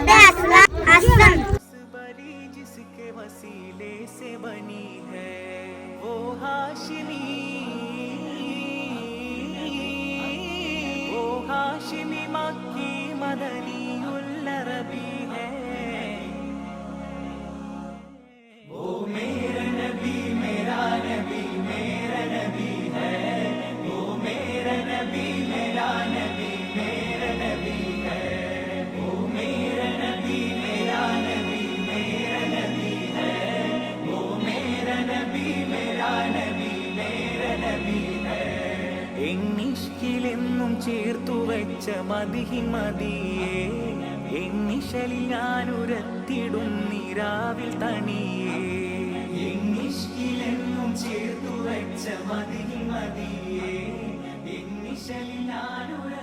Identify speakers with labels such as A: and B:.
A: मोहम्मद असलम
B: जिसके वसीले से बनी है वो हाशिमी मक्की मदनी उल अरबी है। वो मेरा नबी मेरा नबी मेरा नबी है। वो मेरा नबी मेरा नबी मेरा नबी है। वो मेरा नबी मेरा नबी मेरा नबी है। वो मेरा नबी मेरा नबी मेरा नबी है। എന്നിഷ്കിലെന്നും ചേർത്തു വെച്ച മദിഹി മതിയേ എന്നിശലിൽ ഞാനുരത്തിടും നിരാവിൽ തണിയേ എന്നിഷ്കിലെന്നും ചേർത്തു വെച്ച മദിഹി മതിയേ എന്നിശലിൽ ഞാനുര